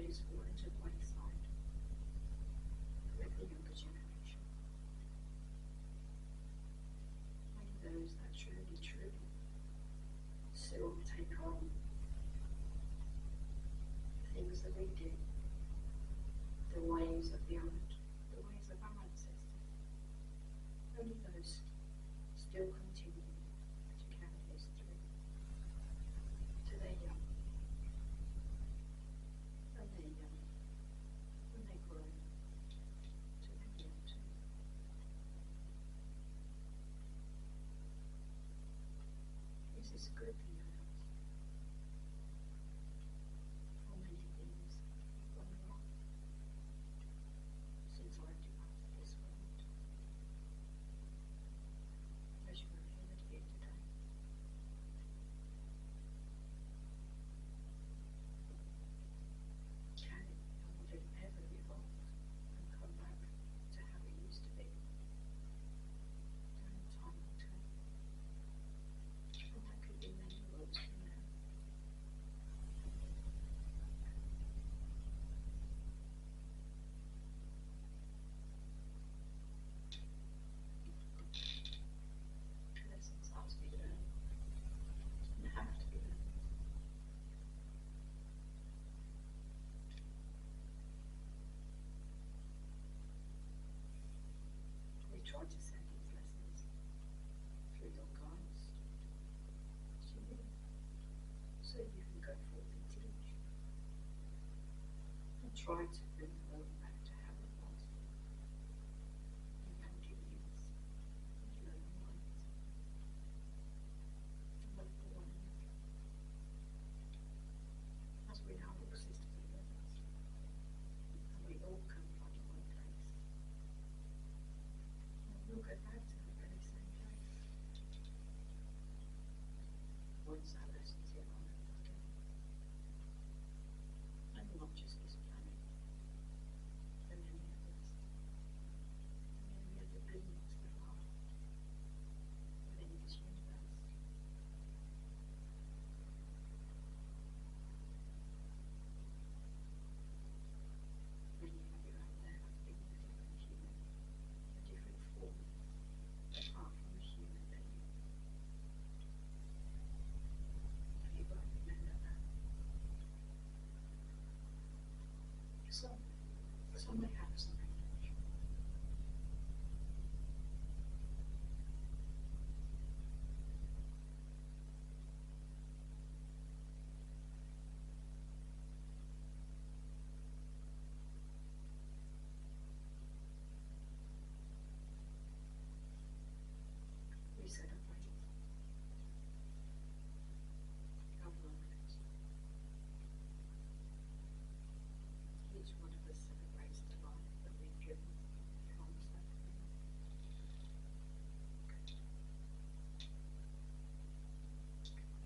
that is fallen to the wayside with the younger generation. Only those that truly still take on the things that we do, the ways of the old, the ways of our ancestors. Only those still continue to carry this through to their young. And their young, when they grow, to their young too. This is a good thing about us. For many things have gone wrong since I've departed this world. As you have heard here today. Can it and will it ever evolve and come back to how it used to be? Only time will tell. And that could be many worlds from now. Lessons are to be learned and have to be learned. We try to send these lessons through your guides to you, so you can go forth and teach and try to bring the world back to how it was in your youth and your own minds. Love for one another, as we are all sisters and brothers, and we all come from one place. And we'll go back to the very same place once our lessons here on earth again. And not just this planet, but many others, and many other beings that are within this universe. Many of you out there have been a different human, a different form, apart from a human being. You won't remember that. Some may have some recollection. We celebrate our lives. Each one of us celebrates the life that we've given from suffering.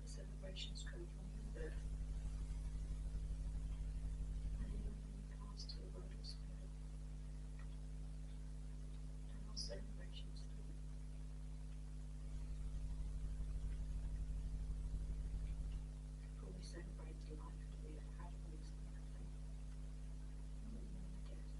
The celebrations come from your birth, and even when you pass to the world of spirit, there are celebrations through. For we celebrate the life that we have had on this earth, and we mourn the death.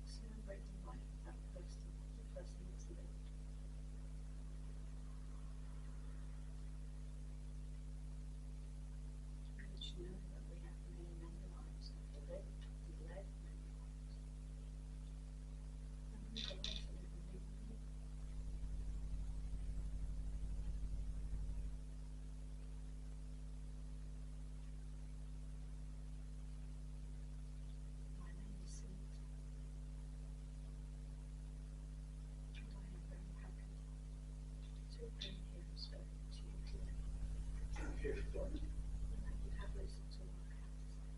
Celebrate the life of that person, the person that's lived. We each know that we have many lives and have lived many lives. And we go on to live and live and live. My name is Cindy, and I am very happy to have been here and spoken to you today, Thank you for joining. and that you have listened to what I have to say.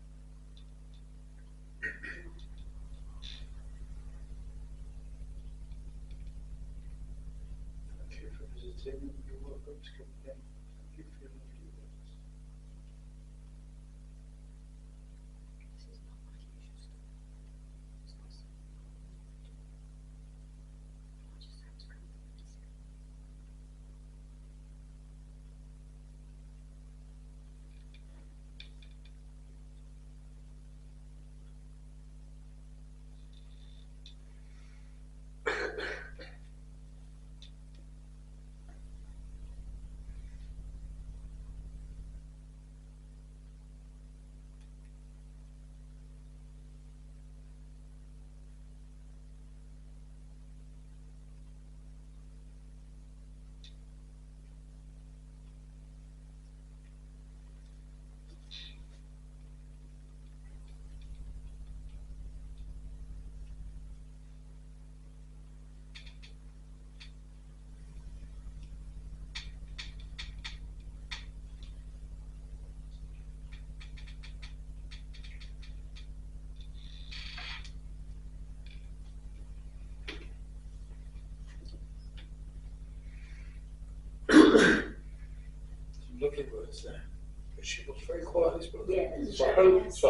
Thank you for visiting. You're welcome to come again. Thank you for your lovely words. This is not my usual story. It's not something I would normally do. I just have to come here and say. Some lovely words there. But she was very quiet this morning. Yes. So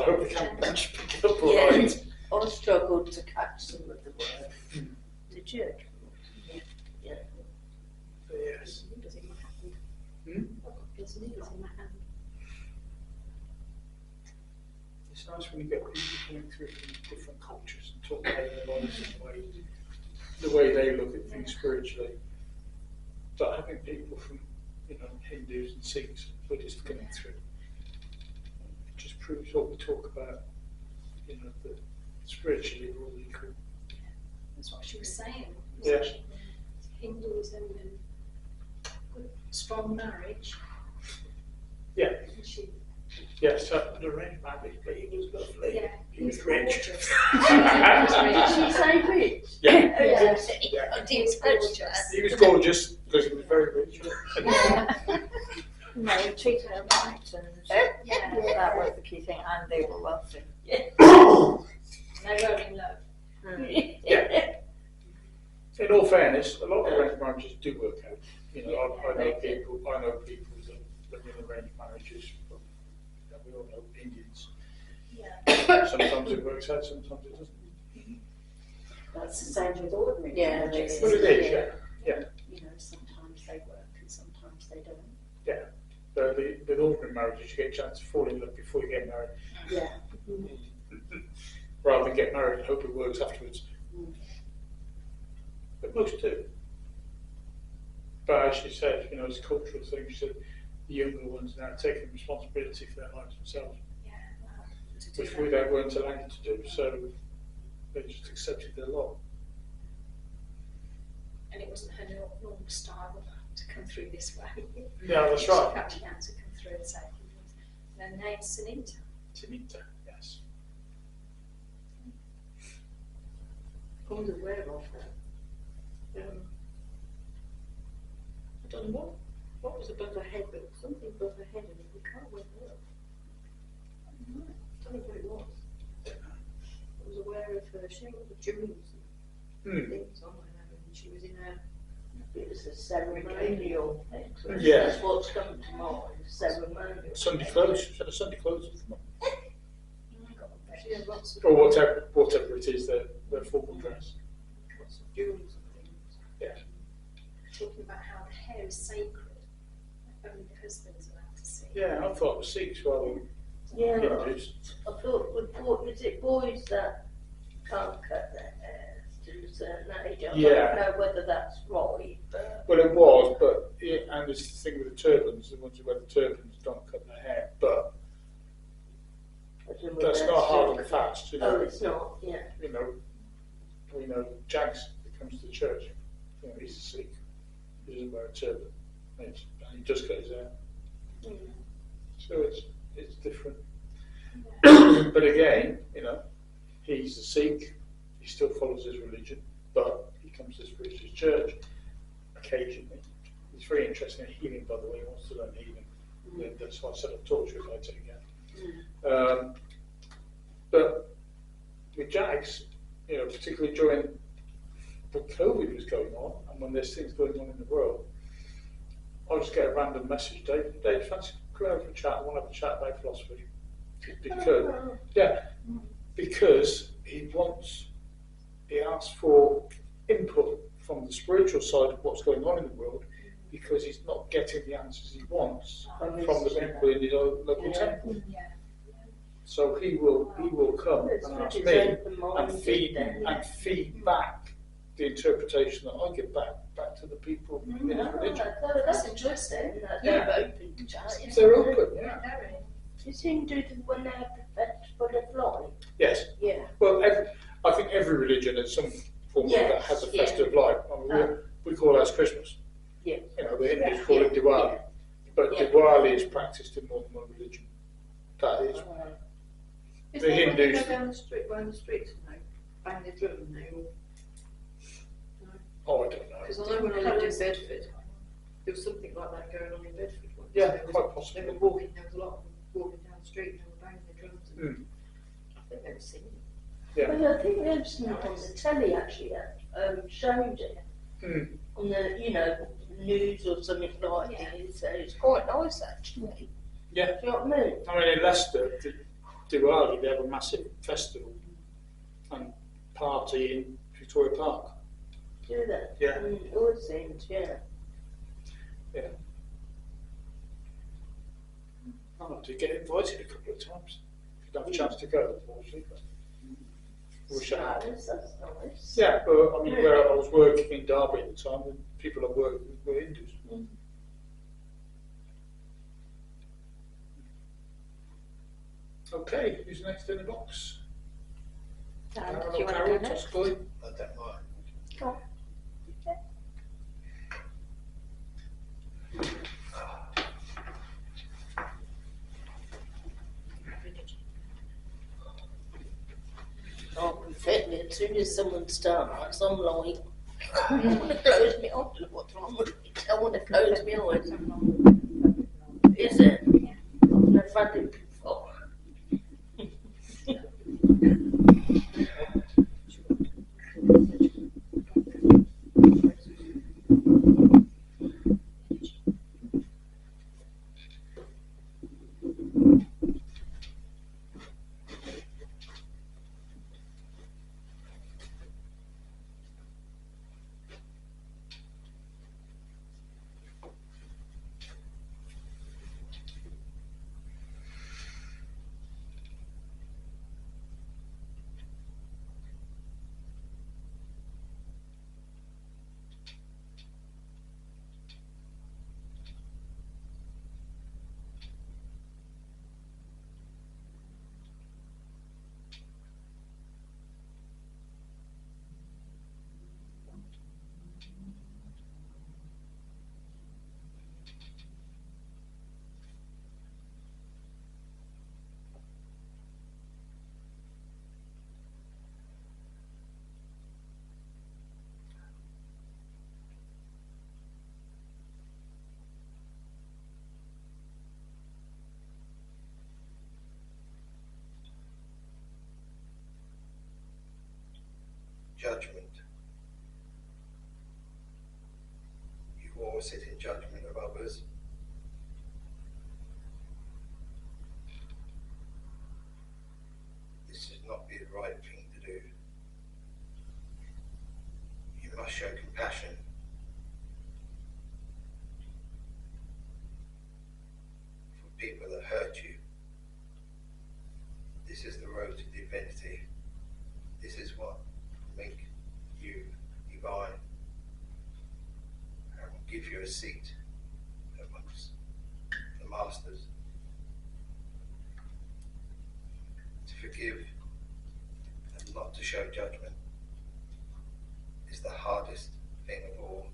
I hope the camp bench picked it up all right. I struggled to catch some of the words. Did you? Yeah. But yes. Niggers in my hand. Hmm? I've got these niggers in my hand. It's nice when you get people coming through from different cultures and talk about their lives and the way they look at things spiritually. But having people from, Hindus and Sikhs and Buddhists coming through, it just proves what we talk about, that spiritually we're all equal. That's what she was saying. Yeah. Hinduism and good, strong marriage. Yeah. And she, Yes, the arranged marriage, but he was lovely. yeah, He was rich. gorgeous. Did she say rich? Yeah. Yes. Yeah. He was gorgeous. He was gorgeous because he was very rich. No, he treated her right, and Yeah. that was the key thing, and they were wealthy. They were in love. Yeah. In all fairness, a lot of arranged marriages do work out. I know people that live in arranged marriages. We all know Indians. Yeah. Sometimes it works out, sometimes it doesn't. That's the same with ordinary Yeah, marriages. But it is, yeah. Sometimes they work and sometimes they don't. But with ordinary marriages, you get a chance to fall in love before you get married, Yeah. rather than get married and hope it works afterwards. But most do. But as she said, it's a cultural thing. She said the younger ones now taking responsibility for their lives themselves, Yeah. which we then weren't allowed to do. So they just accepted their lot. And it wasn't her normal style to come through this way. Yeah, that's She right. actually had to come through and say, her name's Sunita. Timita, yes. I was aware of that. I don't know what was above her head, but it was something above her head, and we can't work it out. I don't know what it was. I was aware of her. She had all the jewels and things on her, and she was in her. It was a ceremonial. Yeah. That's what's come to mind. Ceremonial. Sunday clothes. She had a Sunday clothes. She had lots of Or whatever it is, their formal dress. lots of jewels and things. Yeah. Talking about how the hair is sacred. Only the husband's allowed to see. Yeah, I thought it was Sikhs rather than Yeah. Hindus. I thought, is it boys that can't cut their hair to a certain age? I Yeah. don't know whether that's right, but Well, it was, but and it's the thing with the turbans. The ones who wear the turbans don't cut their hair, but I don't know that's whether not hard still- and fast. Oh, it's not, yeah. We know Jags that comes to the church. He's a Sikh. He doesn't wear a turban. And he does cut his hair. So it's different. But again, he's a Sikh. He still follows his religion, but he comes to his church occasionally. He's very interested in healing, by the way. He wants to learn healing. That's why I said I've taught you about it again. But with Jags, particularly during when COVID was going on and when there's things going on in the world, I'll just get a random message, Dave, fancy come over for a chat, I want to have a chat about philosophy. Because he asks for input from the spiritual side of what's going on in the world, because he's not getting the answers he wants from the people in his own local temple. Yeah. So he will come and ask me and feed back the interpretation that I give back to the people in his religion. That's interesting. That Yeah. they're open to that. They're open, yeah. Darren. Is Hindu when they have the festival of light? Yes. Yeah. Well, I think every religion has some form Yes, that has a yeah. festive light. I mean, we call ours Christmas. Yeah. The Hindus call it Diwali. Yeah. But Yeah. Diwali is practiced in more than one religion. That is. Is The that when they Hindus- go down the streets and they bang their drum and they all... Oh, I don't know. Because I know when I lived in Bedford, there was something like that going on in Bedford once. Yeah, There was- quite possibly. They were walking, there was a lot of them walking down the street and they were banging their drums. And I think they were singing. Yeah. Well, I think there was something on the telly actually that showed it. On the, news or something like this. So it's quite nice actually. Yeah. Do you know what I mean? I mean, in Leicester, they will argue they have a massive festival and party in Victoria Park. Do they? Yeah. It always seems, yeah. Yeah. I'll have to get invited a couple of times. Didn't have a chance to go, unfortunately. But wish I had. Nice, that's nice. Yeah, but I mean, where I was working in Derby at the time, the people I worked with were Hindus. Mm. Okay, who's next in the box? Darren, Darren do you or want to Carol, go next? possibly? I don't mind. Go on. Oh, perfectly. As soon as someone starts, I'm like, I want to close me. I don't know what's wrong with me. I want to close my eyes. Is it? I've never had it before. Judgment. You always sit in judgment of others. This is not the right thing to do. You must show compassion. For people that hurt you. This is the road to divinity. This is what will make you divine and will give you a seat amongst the masters. To forgive and not to show judgment is the hardest thing of all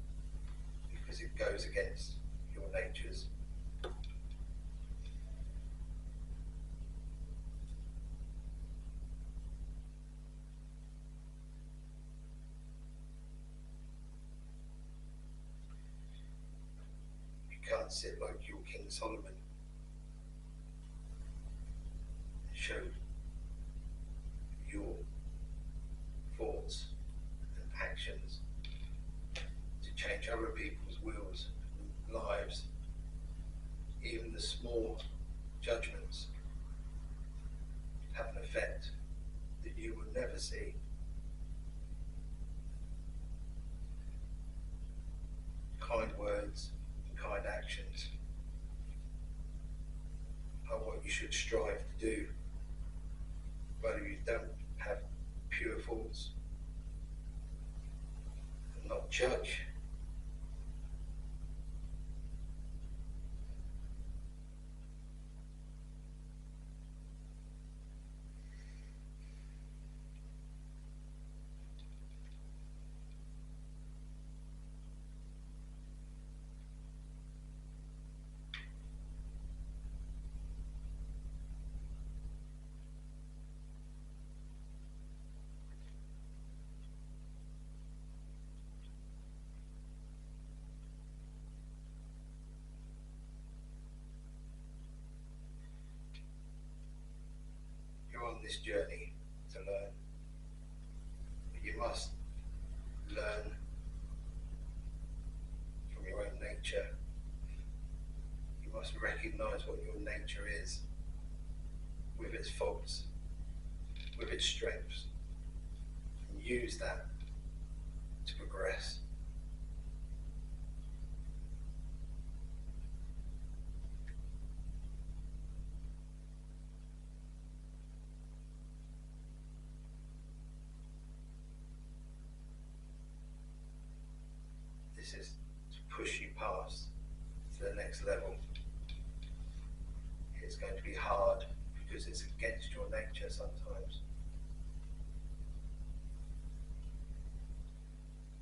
because it goes against your natures. You can't sit like your King Solomon and show your thoughts and actions to change other people's wills and lives. Even the small judgments have an effect that you will never see. Kind words and kind actions are what you should strive to do, whether you don't have pure thoughts and not judge. You're on this journey to learn, but you must learn from your own its faults with its strengths and use that to progress. This is to push you past to the next level. It's going to be hard because it's against your nature sometimes.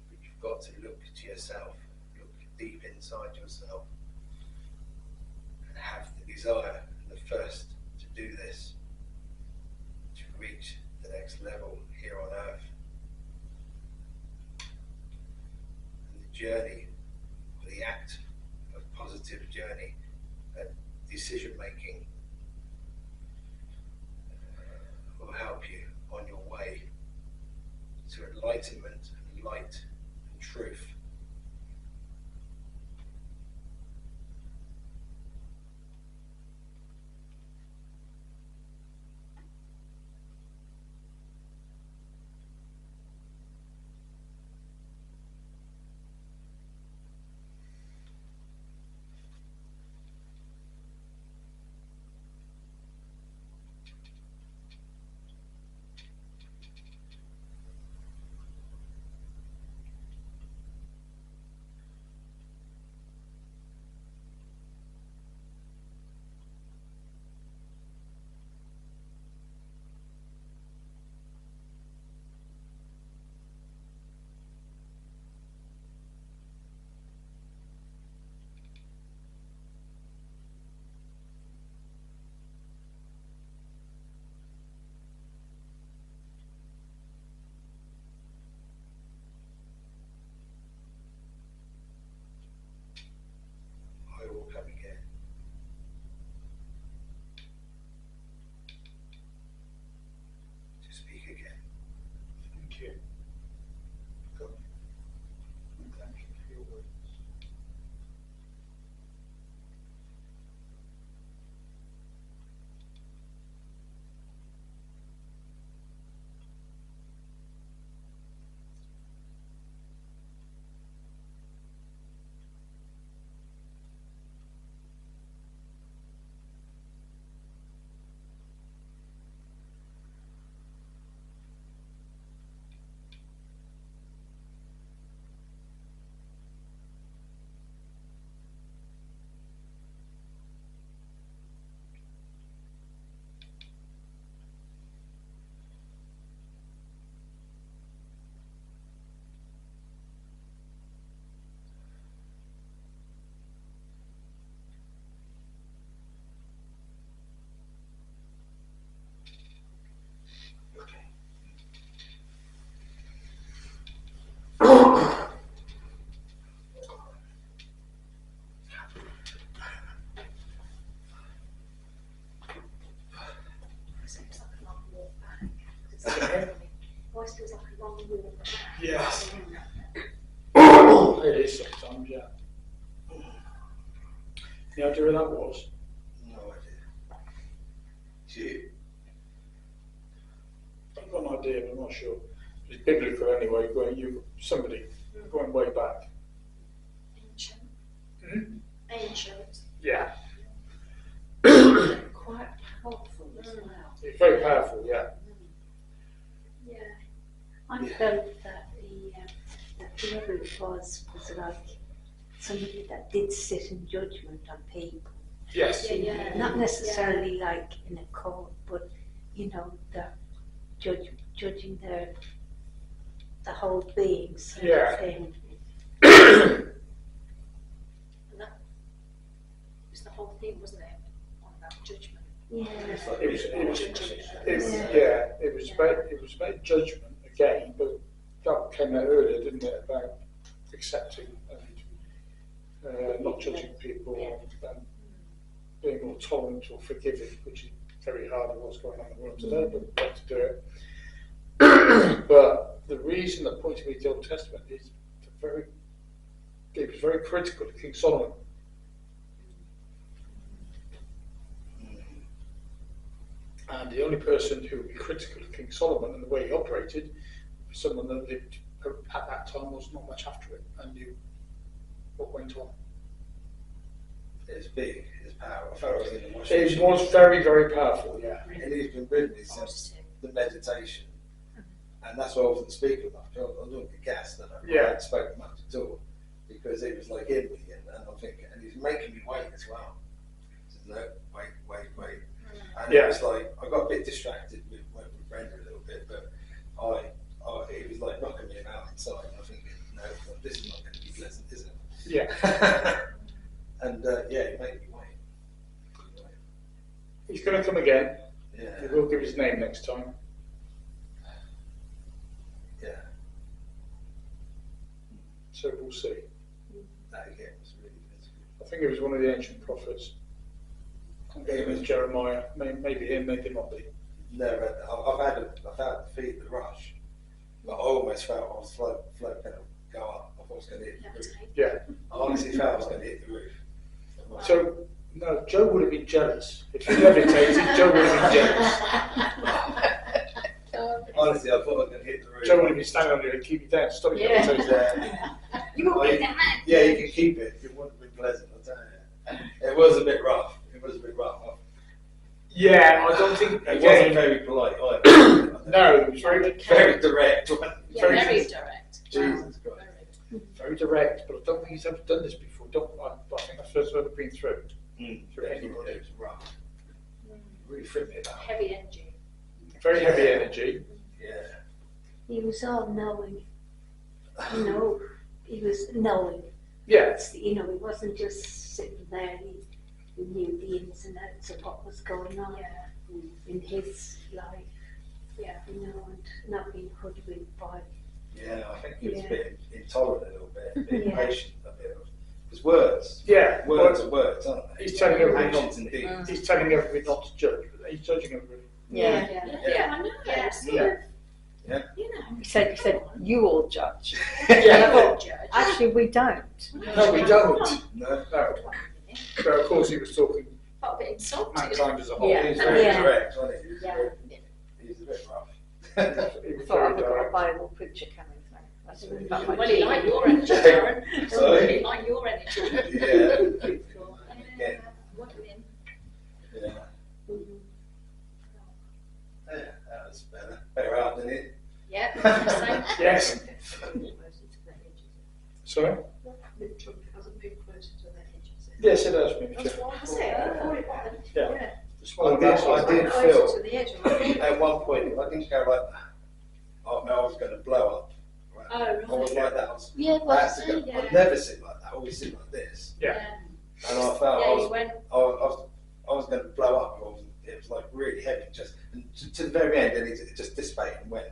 But you've got to look to yourself, look deep inside yourself, and have the desire and the thirst to do this, to reach the next level here on earth. And the journey, the act of positive journey, decision making will help you on your way to enlightenment and light and truth. I will come again. To speak again. Thank you. God. Thank you for your words. Seems like a long walk back. Always feels like a long walk back. Yes. It is sometimes, yeah. Any idea where that was? No idea. It's you. I've got an idea, but I'm not sure. It's biblical anyway, going you somebody going way back. Ancient. Mm-hmm. Ancient. Yeah. Quite powerful as well. It's very powerful, yeah. Yeah. I felt that that whoever it was like somebody that did sit in judgment on people. Yes. Yeah. Not necessarily like in a court, but the judging the whole being sort Yeah. of thing. And that was the whole thing, wasn't it? On that judgment. Yeah. It was about judgment again, but that came out earlier, didn't it? About accepting and not judging people and being more tolerant or forgiving, which is very hard with what's going on in the world today, but we've got to do it. But the reason that pointed me to the Old Testament is it was very critical to King Solomon. And the only person who would be critical of King Solomon and the way he operated was someone that lived at that time, was not much after it, and knew what went on. It's big, it's powerful. I felt it was in the washing It machine. was very, very powerful, yeah. And he's been with me since the meditation. And that's why I wasn't speaking much. I don't get gassed and I hadn't spoken much at all. Because it was like in me, and I'm thinking, and he's making me wait as well. He said, no, wait. And it was like, I got a bit distracted with Brenda a little bit, but it was like knocking me about inside. And I'm thinking, no, this is not going to be pleasant, is it? Yeah. And it made me wait. He's going to come again. Yeah. He will give his name next time. Yeah. So we'll see. That again was really physical. I think it was one of the ancient prophets. I think it was Jeremiah. Maybe him, maybe not be. Never. I've had the feet the rush, but I almost felt I was float going to go up. I thought I was going to hit the roof. Yeah. I honestly felt I was going to hit the roof. So, no, Joe would have been jealous. If he levitated, Joe would have been jealous. Honestly, I thought I was going to hit the roof. Joe would have been standing on you and keep you down. Stop you levitating. You will get that man. Yeah, you can keep it. It wouldn't have been pleasant, I'll tell you. It was a bit rough. Yeah, I don't think, It wasn't again, very polite either. no, it was very, Very direct. Yeah, very direct. Jesus Christ. very direct, but I don't think he's ever done this before. I think that's the first time I've been through It anybody. was rough. Really freaked me out. Heavy energy. Very heavy energy. Yeah. He was all knowing. He was knowing. Yeah, He wasn't just sitting there. He knew the ins and outs of what was going on in his life. Yeah. And not being hoodwinked by. Yeah, I think he was a bit intolerant a little bit, a bit Yeah. impatient a bit. Because words yeah. are words, aren't they? He's telling everybody Actions not. and deeds. He's telling everybody not to judge, but he's judging everybody. Yeah. Yeah, I know. Yeah. Yeah. You know. He said, you all judge. Yeah. You're a judge. Actually, we don't. No, we don't. No, No. So of course he was talking Felt a bit insulted. mankind as a whole. Yeah. he's very Yeah. direct, wasn't he? He was Yeah. a bit rough. He was Thought very I've got a direct. Bible preacher coming through. That's really that might Well, he be- liked your energy, Darren. Sorry? He liked your energy. Yeah. Again. Wondering. Yeah. Yeah, that was better out than it. Yeah, same. Yes. Sorry? Yes, it has been. Yeah. The smaller glass I did Closer feel to the edge of it. at one point, if I didn't go like that, I was going to blow up. Right? Oh, right. I was like that. Yeah, I had to go, yeah. I'd never sit like that. I always sit like this. Yeah. And I felt Yeah, I you was went. I was going to blow up. It was like really heavy, and to the very end, and it just dissipated and went.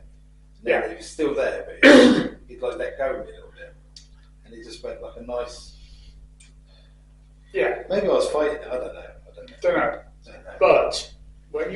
Yeah. He was still there, but he'd like let go of me a little bit, and he just went like a nice. Yeah. Maybe I was fighting it. I don't know. Don't know. But when you're